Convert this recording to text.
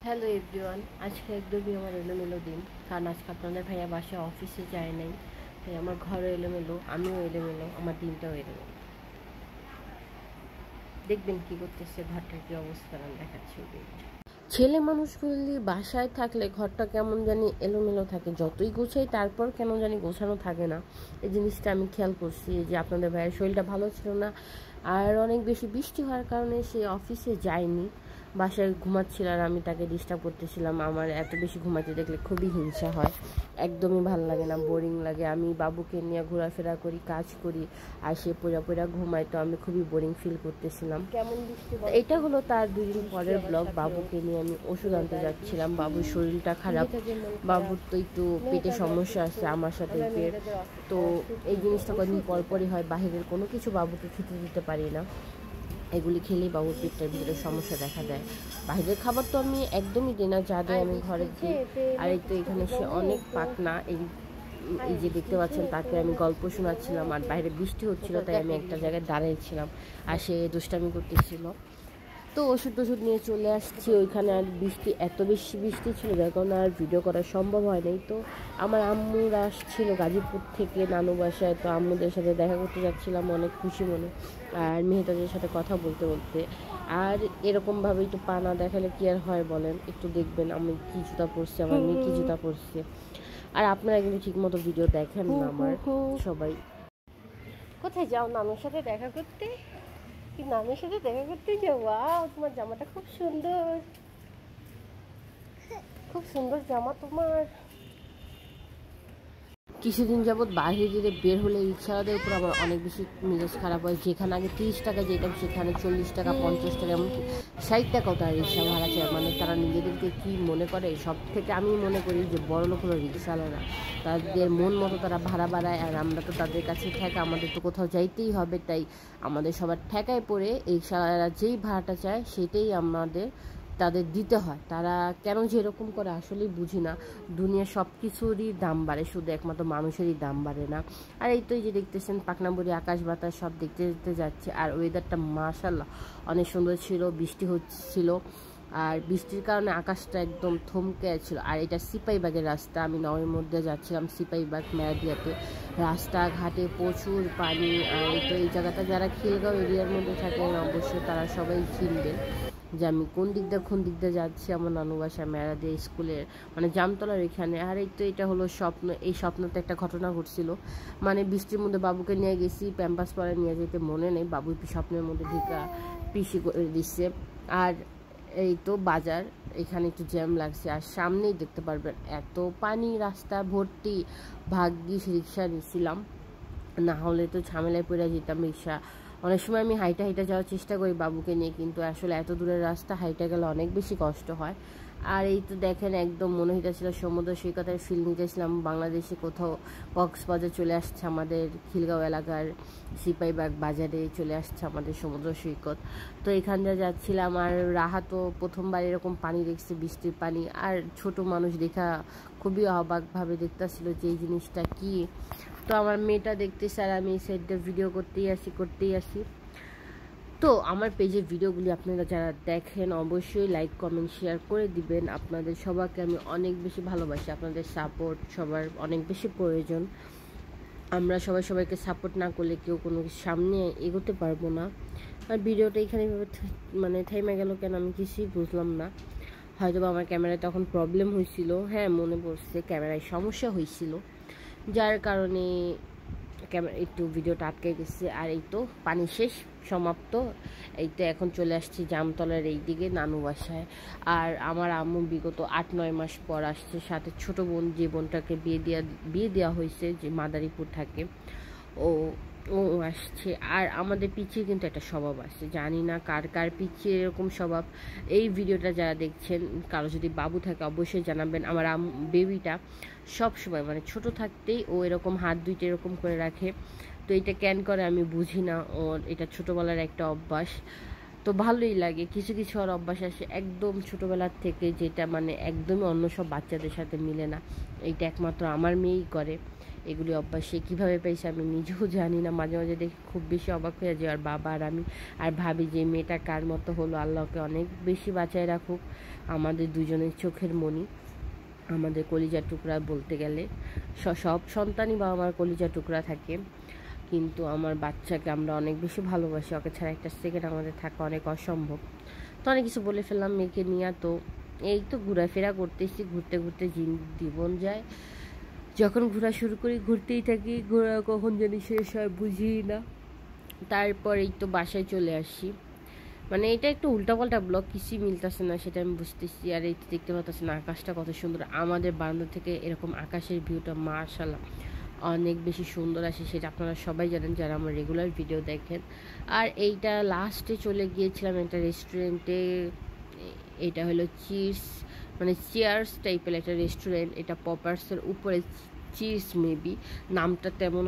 Hello everyone, আজকে একদমই আমার এলোমেলো দিন। কারণ আজকে আপনাদের ভাইয়া বাসায় অফিসে যায় নাই, তাই আমার ঘরও এলোমেলো, আমিও এলোমেলো, আমার দিনটাও এলোমেলো। দেখবেন কি করতেছে, ঘরটার কি অবস্থা আমি দেখাচ্ছি। ছেলে মানুষগুলি বাসায় থাকলে ঘরটা কেমন জানি এলোমেলো থাকে, যতই গোছাই তারপর কেন জানি গোছানো থাকে না। এই জিনিসটা আমি খেয়াল করছি যে আপনাদের ভাইয়ের শরীরটা ভালো ছিল না, আর অনেক বেশি বৃষ্টি হওয়ার কারণে সে অফিসে যায়নি, বাসায় ঘুমাচ্ছিল আর আমি তাকে ডিস্টার্ব করতেছিলাম। আমার এত বেশি ঘুমাতে দেখলে খুবই হিংসা হয়, একদমই ভালো লাগে না, বোরিং লাগে। আমি বাবুকে নিয়ে ঘোরাফেরা করি, কাজ করি, আর সে পড়া পড়া ঘুমায়, তো আমি খুবই বোরিং ফিল করতেছিলাম। কেমন বৃষ্টি, এটা হলো তার 2 দিন পরের ব্লগ। বাবুকে নিয়ে আমি ওষুধ আনতে যাচ্ছিলাম, বাবুর শরীরটা খারাপ, বাবুর তো একটু পেটে সমস্যা আছে, আমার সাথে পেট, তো এই জিনিসটা কদিন পরপরই হয়। বাহিরের কোনো কিছু বাবুকে খেতে দিতে পারি না, এগুলি খেলেই বাবুর পেটটার ভিতরে সমস্যা দেখা দেয়। বাইরের খাবার তো আমি একদমই দিই না, যা দেয় আমি ঘরে দিই। আর এই তো এখানে সে অনেক পাকনা, এই যে দেখতে পাচ্ছেন তাকে আমি গল্প শোনাচ্ছিলাম, আর বাইরে বৃষ্টি হচ্ছিল তাই আমি একটা জায়গায় দাঁড়িয়েছিলাম, আর সে দুষ্টামি করতেছিল। তো ওষুধ টষুধ নিয়ে চলে আসছি ওইখানে, আর বৃষ্টি এত বেশি বৃষ্টি ছিল যার কারণে আর ভিডিও করা সম্ভব হয় নাই। তো আমার আম্মুরা আসছিল গাজীপুর থেকে নানু বাসায়, তো আম্মুদের সাথে দেখা করতে যাচ্ছিলাম অনেক খুশি মনে, আর মেহতাজের সাথে কথা বলতে বলতে। আর এরকমভাবে একটু পা না দেখালে কি আর হয় বলেন, একটু দেখবেন আমি কী জুতা পরছি, আমার মেয়ে কী জুতা পরছে। আর আপনারা কিন্তু ঠিক মতো ভিডিও দেখেন না আমার সবাই। কোথায় যাও নানুর সাথে দেখা করতে? কি নানুর সাথে দেখা করতে যাও? ওয়াও, তোমার জামাটা খুব সুন্দর, খুব সুন্দর জামা তোমার। কিছুদিন যাবৎ বাইরে যেতে বের হলে রিক্সাওয়ালাদের উপর আমার অনেক বেশি মেজাজ খারাপ হয়। যেখানে আগে 30 টাকা যেতাম সেখানে 40 টাকা, 50 টাকা, এমনকি 60 টাকাও তারা রিক্সা ভাড়া চায়। মানে তারা নিজেদেরকে কি মনে করে, সব থেকে আমি মনে করি যে বড় লোক হলো রিক্সাওয়ালারা, তাদের মন মতো তারা ভাড়া বাড়ায়, আর আমরা তো তাদের কাছে ঠেকা, আমাদের তো কোথাও যাইতেই হবে, তাই আমাদের সবার ঠেকায় পড়ে রিক্সাওয়ালারা যেই ভাড়াটা চায় সেটাই তাদের দিতে হয়। তারা কেন যে এরকম করে আসলেই বুঝি না। দুনিয়ার সব কিছুরই দাম বাড়ে, শুধু একমাত্র মানুষেরই দাম বাড়ে না। আর এই তো এই যে দেখতেছেন পাকনাবুড়ি আকাশ বাতাস সব দেখতে দেখতে যাচ্ছে, আর ওয়েদারটা মাশাআল্লাহ অনেক সুন্দর ছিল, বৃষ্টি হচ্ছিল, আর বৃষ্টির কারণে আকাশটা একদম থমকে ছিল। আর এটা সিপাহীবাগের রাস্তা, আমি নওয়ের মধ্যে যাচ্ছিলাম সিপাহীবাগ মেয়াদিয়াতে। রাস্তাঘাটে প্রচুর পানি, আর এই তো এই জায়গাটা যারা খিলগাঁও এরিয়ার মধ্যে থাকেন অবশ্যই তারা সবাই চিনবেন যে আমি কোন দিক দিয়ে যাচ্ছি। আমার নানু বাসা মেয়াদিয়া স্কুলের মানে জামতলার এখানে। আর এই তো এটা হলো স্বপ্ন, এই স্বপ্নতে একটা ঘটনা ঘটছিল, মানে বৃষ্টির মধ্যে বাবুকে নিয়ে গেছি, প্যাম্পাস পরে নিয়ে যেতে মনে নেই, বাবু স্বপ্নের মধ্যে ঢুকা পিসি করে দিচ্ছে। আর এই তো বাজার, এখানে একটু জ্যাম লাগছে, আর সামনেই দেখতে পারবেন এত পানি, রাস্তা ভর্তি। ভাগ্যিস রিক্সা নিয়েছিলাম, না হলে তো ঝামেলায় পড়ে যেতাম। রিক্সা অনেক সময় আমি হাইটা হাইটা যাওয়ার চেষ্টা করি বাবুকে নিয়ে, কিন্তু আসলে এত দূরের রাস্তা হাইটা গেলে অনেক বেশি কষ্ট হয়। আর এই তো দেখেন একদম মনে হইতেছিল সমুদ্র সৈকতের ফিল নিতেছিলাম, বাংলাদেশে কোথাও কক্সবাজার চলে আসছে, আমাদের খিলগাঁও এলাকার সিপাহীবাগ বাজারে চলে আসছে আমাদের সমুদ্র সৈকত। তো এখান দিয়ে যাচ্ছিলাম, আর রাহা তো প্রথমবার এরকম পানি দেখছে, বৃষ্টির পানি, আর ছোট মানুষ দেখা খুবই অবাকভাবে দেখতেছিল যে এই জিনিসটা কি। তো আমার মেয়েটা দেখতেছে আর আমি এই সাইডে ভিডিও করতেই আসি। তো আমার পেজের ভিডিওগুলি আপনারা যারা দেখেন অবশ্যই লাইক কমেন্ট শেয়ার করে দিবেন। আপনাদের সবাইকে আমি অনেক বেশি ভালোবাসি, আপনাদের সাপোর্ট সবার অনেক বেশি প্রয়োজন। আমরা সবাইকে সাপোর্ট না করলে কেউ কোনো সামনে এগোতে পারবো না। আর ভিডিওটা এখানে মানে থেমে গেল কেন আমি কিছুই বুঝলাম না। হয়তো আমার ক্যামেরায় তখন প্রবলেম হয়েছিল, হ্যাঁ মনে পড়ছে, ক্যামেরায় সমস্যা হয়েছিল, যার কারণে ক্যামেরা একটু ভিডিওটা আটকে গেছে। আর এই তো পানি শেষ, সমাপ্ত। এই তো এখন চলে আসছি জামতলার এই দিকে নানু বাসায়। আর আমার আম্মু বিগত 8-9 মাস পর আসছে, সাথে ছোট বোন, যে বোনটাকে বিয়ে দেওয়া হয়েছে, যে মাদারীপুর থাকে, ও ও আসছে। আর আমাদের পিছিয়ে কিন্তু একটা স্বভাব আছে, জানি না কার কার পিছিয়ে এরকম স্বভাব। এই ভিডিওটা যারা দেখছেন, কারো যদি বাবু থাকে অবশ্যই জানাবেন। আমার বেবিটা সব সময় মানে ছোট থাকতেই ও এরকম হাত দুইটা এরকম করে রাখে, তো এটা কেন করে আমি বুঝি না, ওর এটা ছোটোবেলার একটা অভ্যাস। তো ভালোই লাগে, কিছু কিছু আর অভ্যাস আসে একদম ছোটোবেলার থেকে, যেটা মানে একদমই অন্য সব বাচ্চাদের সাথে মিলে না, এইটা একমাত্র আমার মেয়েই করে। এগুলি অভ্যাস সে কীভাবে পেয়েছে আমি নিজেও জানি না। মাঝে মাঝে দেখি খুব বেশি অবাক হয়ে যায়। আর বাবা আর আমি আর ভাবি যে মেয়েটা কার মতো হলো, আল্লাহকে অনেক বেশি বাঁচায় রাখুক। আমাদের দুজনের চোখের মণি, আমাদের কলিজার টুকরা বলতে গেলে। সব সন্তানই বাবা মার কলিজার টুকরা থাকে, কিন্তু আমার বাচ্চাকে আমরা অনেক বেশি ভালোবাসি। ওকে ছাড়া একটা সেকেন্ড আমাদের থাকা অনেক অসম্ভব। তো অনেক কিছু বলে ফেললাম মেয়েকে নিয়ে। তো এই তো ঘোরাফেরা করতেছি, ঘুরতে ঘুরতে জীবন যায়। যখন ঘোরা শুরু করি ঘুরতেই থাকি, ঘোরা কখন জানি শেষ হয় বুঝি না। তারপর এই তো বাসায় চলে আসি। মানে এটা একটু উল্টাপাল্টা ব্লগ, কিছুই মিলতেছে না সেটা আমি বুঝতেছি। আর এই তো দেখতে পাচ্ছি না আকাশটা কত সুন্দর। আমাদের বারান্দা থেকে এরকম আকাশের ভিউটা মাশাআল্লাহ অনেক বেশি সুন্দর আসে, সেটা আপনারা সবাই জানেন যারা আমার রেগুলার ভিডিও দেখেন। আর এইটা লাস্টে চলে গিয়েছিলাম একটা রেস্টুরেন্টে। এটা হলো চেয়ার্স টাইপের একটা রেস্টুরেন্ট। এটা পপার্সের উপরে চিজ মেবি, নামটা তেমন